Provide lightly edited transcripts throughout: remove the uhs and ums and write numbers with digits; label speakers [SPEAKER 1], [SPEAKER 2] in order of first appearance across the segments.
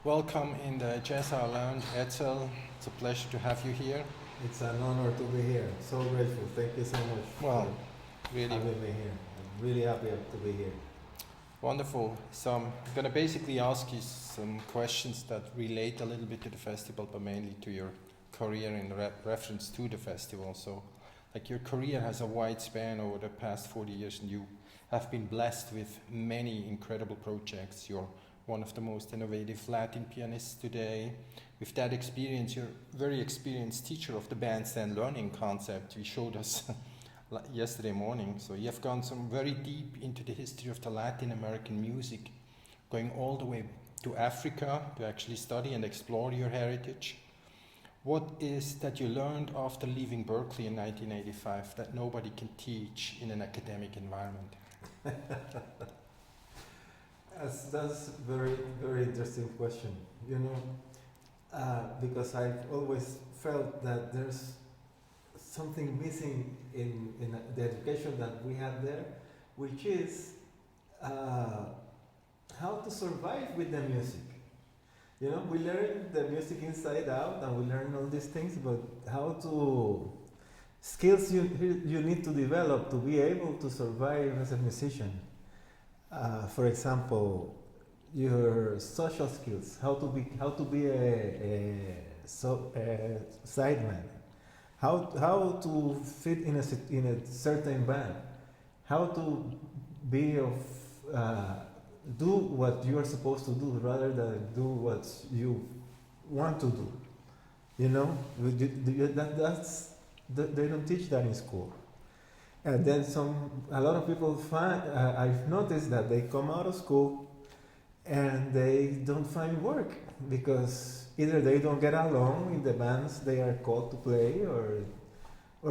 [SPEAKER 1] Welcome in the Jazz Hour Lounge, Edsel. It's a pleasure to have you here.
[SPEAKER 2] It's an honor to be here. So grateful. Thank you so much
[SPEAKER 1] Well,
[SPEAKER 2] for
[SPEAKER 1] really
[SPEAKER 2] having me here. I'm really happy to be here.
[SPEAKER 1] wonderful. So I'm going to basically ask you some questions that relate a little bit to the festival, but mainly to your career in reference to the festival. So, like your career has a wide span over the past 40 years, and you have been blessed with many incredible projects. You're one of the most innovative Latin pianists today. With that experience, you're a very experienced teacher of the bandstand learning concept you showed us yesterday morning. So you have gone some very deep into the history of the Latin American music, going all the way to Africa to actually study and explore your heritage. What is that you learned after leaving Berklee in 1985 that nobody can teach in an academic environment?
[SPEAKER 2] That's very, very interesting question. Because I've always felt that there's something missing in the education that we have there, which is how to survive with the music. We learn the music inside out and we learn all these things, but skills you need to develop to be able to survive as a musician. For example, your social skills, how to be a sideman, how to fit in a certain band, how to be do what you are supposed to do rather than do what you want to do. They don't teach that in school. And then a lot of people find, I've noticed that they come out of school and they don't find work because either they don't get along in the bands they are called to play, or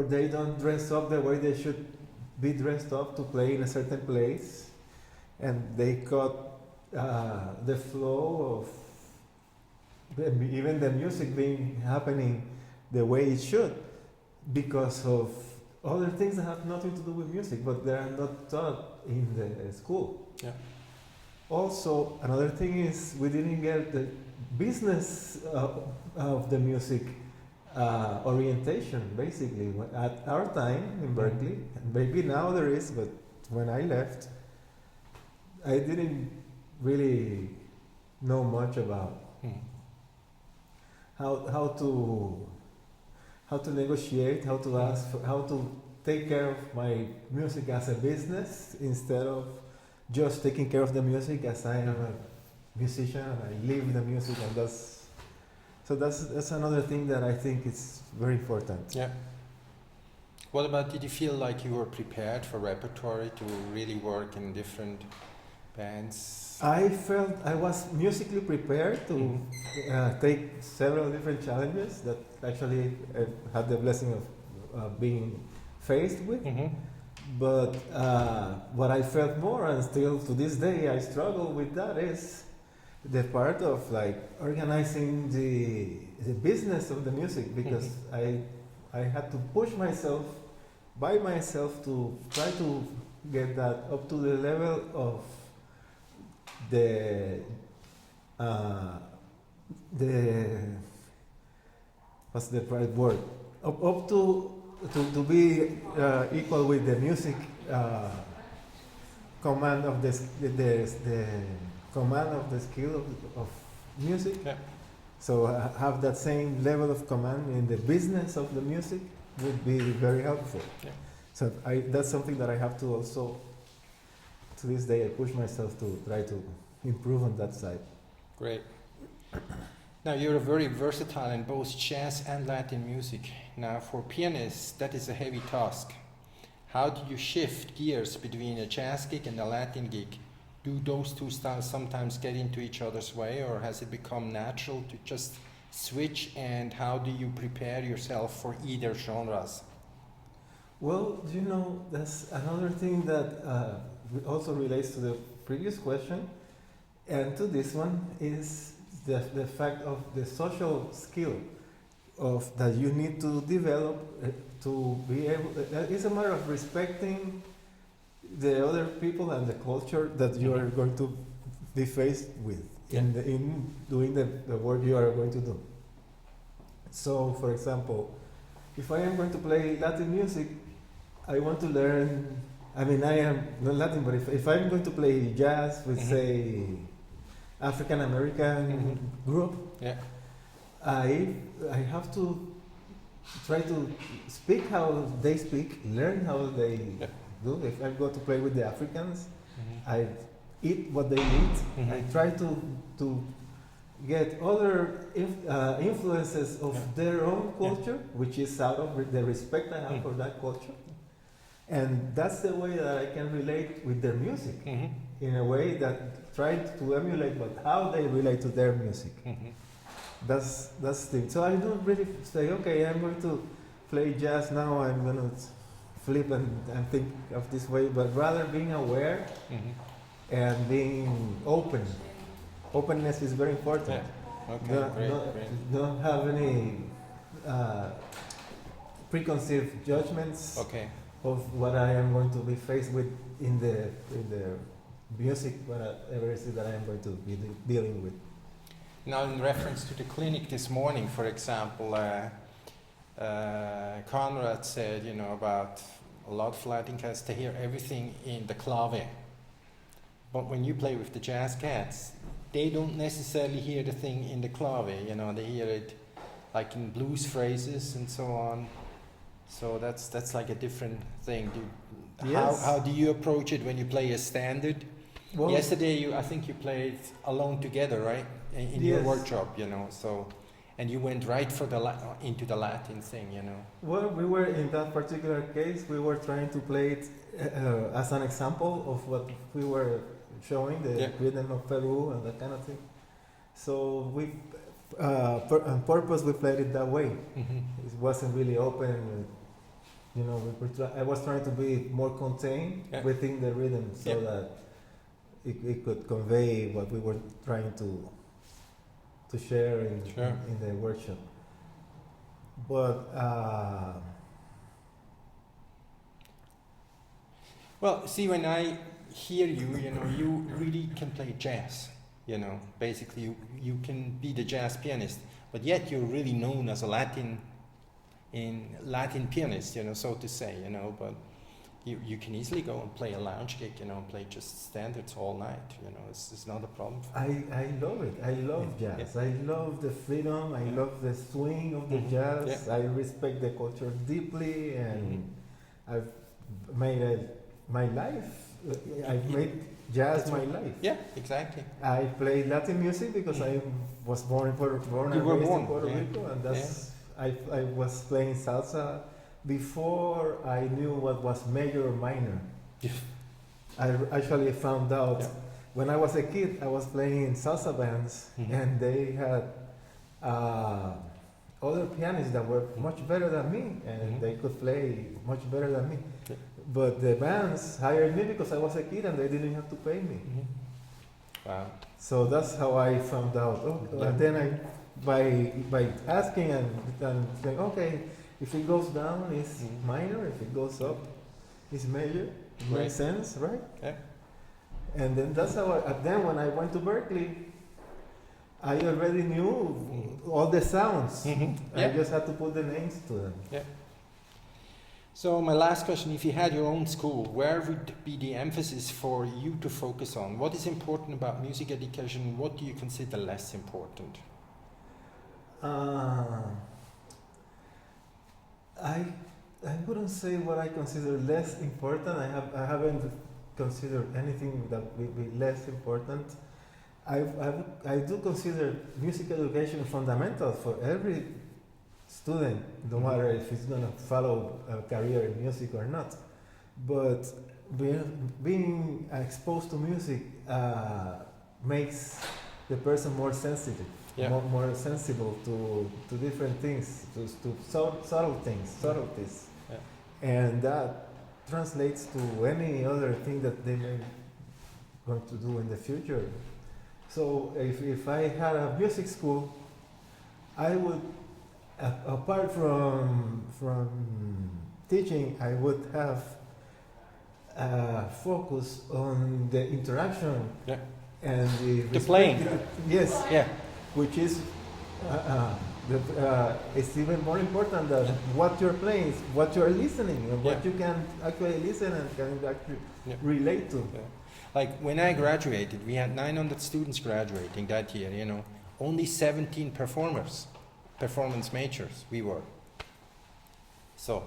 [SPEAKER 2] they don't dress up the way they should be dressed up to play in a certain place, and they cut the flow of even the music happening the way it should because of other things that have nothing to do with music, but they are not taught in the school.
[SPEAKER 1] Yeah.
[SPEAKER 2] Also, another thing is we didn't get the business of the music orientation, basically. At our time in Berklee, and maybe now there is, but when I left, I didn't really know much about how to negotiate, how to ask, how to take care of my music as a business instead of just taking care of the music as I am a musician and I live the music, and that's another thing that I think is very important.
[SPEAKER 1] Yeah. What about, did you feel like you were prepared for repertory to really work in different bands?
[SPEAKER 2] I felt I was musically prepared to take several different challenges that actually had the blessing of being faced with. But what I felt more, and still to this day I struggle with that, is the part of like organizing the business of the music, because I had to push myself by myself to try to get that up to the level of the what's the right word, up to be equal with the music command of the command of the skill of music.
[SPEAKER 1] Yeah.
[SPEAKER 2] So have that same level of command in the business of the music would be very helpful.
[SPEAKER 1] Yeah.
[SPEAKER 2] So that's something that I have to also, to this day, I push myself to try to improve on that side.
[SPEAKER 1] Great. Now you're very versatile in both jazz and Latin music. Now for pianists, that is a heavy task. How do you shift gears between a jazz gig and a Latin gig? Do those two styles sometimes get into each other's way, or has it become natural to just switch? And how do you prepare yourself for either genres?
[SPEAKER 2] Well, that's another thing that also relates to the previous question and to this one, is the fact of the social skill of that you need to develop to be able. It's a matter of respecting the other people and the culture that you are going to be faced with. in doing the work you are going to do. So, for example, if I am going to play Latin music, I want to learn. I mean, I am not Latin, but if I'm going to play jazz with, say, African American group, I have to try to speak how they speak, learn how they do. If I go to play with the Africans, I eat what they eat. I try to get other influences of their own culture, which is out of the respect I have for that culture. And that's the way that I can relate with their music, in a way that tried to emulate but how they relate to their music. That's the thing. So I don't really say, okay, I'm going to play jazz now, I'm going to flip and think of this way, but rather being aware and being open. Openness is very important.
[SPEAKER 1] Okay,
[SPEAKER 2] don't have any preconceived judgments of what I am going to be faced with in the music, whatever it is that I am going to be dealing with.
[SPEAKER 1] Now, in reference to the clinic this morning, for example, Conrad said, about a lot of Latin cats, they hear everything in the clave. But when you play with the jazz cats, they don't necessarily hear the thing in the clave, they hear it like in blues phrases and so on. So that's like a different thing. How do you approach it when you play a standard? Well, yesterday, I think you played Alone Together, right? In your workshop, so, and you went right for into the Latin thing,
[SPEAKER 2] Well, we were, in that particular case, we were trying to play it as an example of what we were showing, the rhythm of Peru and that kind of thing. So we, on purpose, we played it that way. It wasn't really open. I was trying to be more contained within the rhythm, so that it could convey what we were trying to share in the workshop. But
[SPEAKER 1] well, see, when I hear you, you really can play jazz. Basically, you can be the jazz pianist, but yet you're really known as a Latin pianist, so to say, but you can easily go and play a lounge gig, play just standards all night, it's not a problem.
[SPEAKER 2] I love it. I love jazz. I love the freedom. I love the swing of the jazz. I respect the culture deeply, and I've made my life. I've made jazz my life.
[SPEAKER 1] Yeah, exactly.
[SPEAKER 2] I play Latin music because I was born and raised in Puerto Rico, and that's I was playing salsa before I knew what was major or minor. I actually found out when I was a kid. I was playing in salsa bands, and they had other pianists that were much better than me, and they could play much better than me. But the bands hired me because I was a kid, and they didn't have to pay me.
[SPEAKER 1] Wow!
[SPEAKER 2] So that's how I found out. And then by asking and saying, okay, if it goes down, it's minor. If it goes up, it's major. It makes sense, right?
[SPEAKER 1] Yeah.
[SPEAKER 2] And then that's how. Then when I went to Berklee, I already knew all the sounds. I just had to put the names to them.
[SPEAKER 1] Yeah. So my last question: if you had your own school, where would be the emphasis for you to focus on? What is important about music education? What do you consider less important?
[SPEAKER 2] I wouldn't say what I consider less important. I haven't considered anything that would be less important. I do consider music education fundamental for every student, no matter if it's going to follow a career in music or not. But being exposed to music makes the person more sensitive. More sensible to different things, to subtleties. And that translates to any other thing that they may going to do in the future. So if I had a music school, I would, apart from teaching, I would have focus on the interaction and the
[SPEAKER 1] The playing.
[SPEAKER 2] Yes,
[SPEAKER 1] Yeah.
[SPEAKER 2] which is it's even more important than what you're playing, it's what you're listening, and what
[SPEAKER 1] Yeah.
[SPEAKER 2] you can actually listen and can actually
[SPEAKER 1] Yeah.
[SPEAKER 2] relate to.
[SPEAKER 1] Yeah. Like when I graduated, we had 900 students graduating that year, you know. Only 17 performance majors we were. So,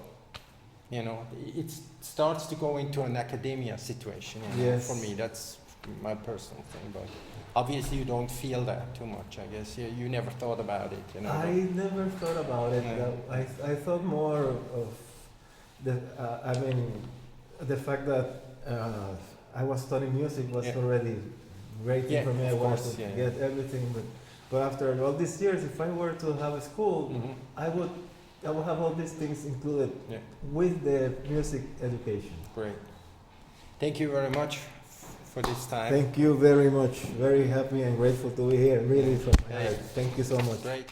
[SPEAKER 1] you know, it starts to go into an academia situation, you know.
[SPEAKER 2] Yes.
[SPEAKER 1] For me, that's my personal thing, but obviously you don't feel that too much, I guess. You never thought about it, you know.
[SPEAKER 2] I never thought about it.
[SPEAKER 1] Yeah.
[SPEAKER 2] I thought more of the, I mean, the fact that I was studying music was
[SPEAKER 1] Yeah.
[SPEAKER 2] already great
[SPEAKER 1] Yeah,
[SPEAKER 2] for me. I
[SPEAKER 1] of
[SPEAKER 2] wanted
[SPEAKER 1] course,
[SPEAKER 2] to
[SPEAKER 1] yeah,
[SPEAKER 2] get everything, but after all these years, if I were to have a school,
[SPEAKER 1] Mhm.
[SPEAKER 2] I would have all these things included
[SPEAKER 1] Yeah.
[SPEAKER 2] with the music education.
[SPEAKER 1] Great. Thank you very much for this time.
[SPEAKER 2] Thank you very much. Very happy and grateful to be here. Really from my
[SPEAKER 1] Yeah.
[SPEAKER 2] heart. Thank you so much.
[SPEAKER 1] Great.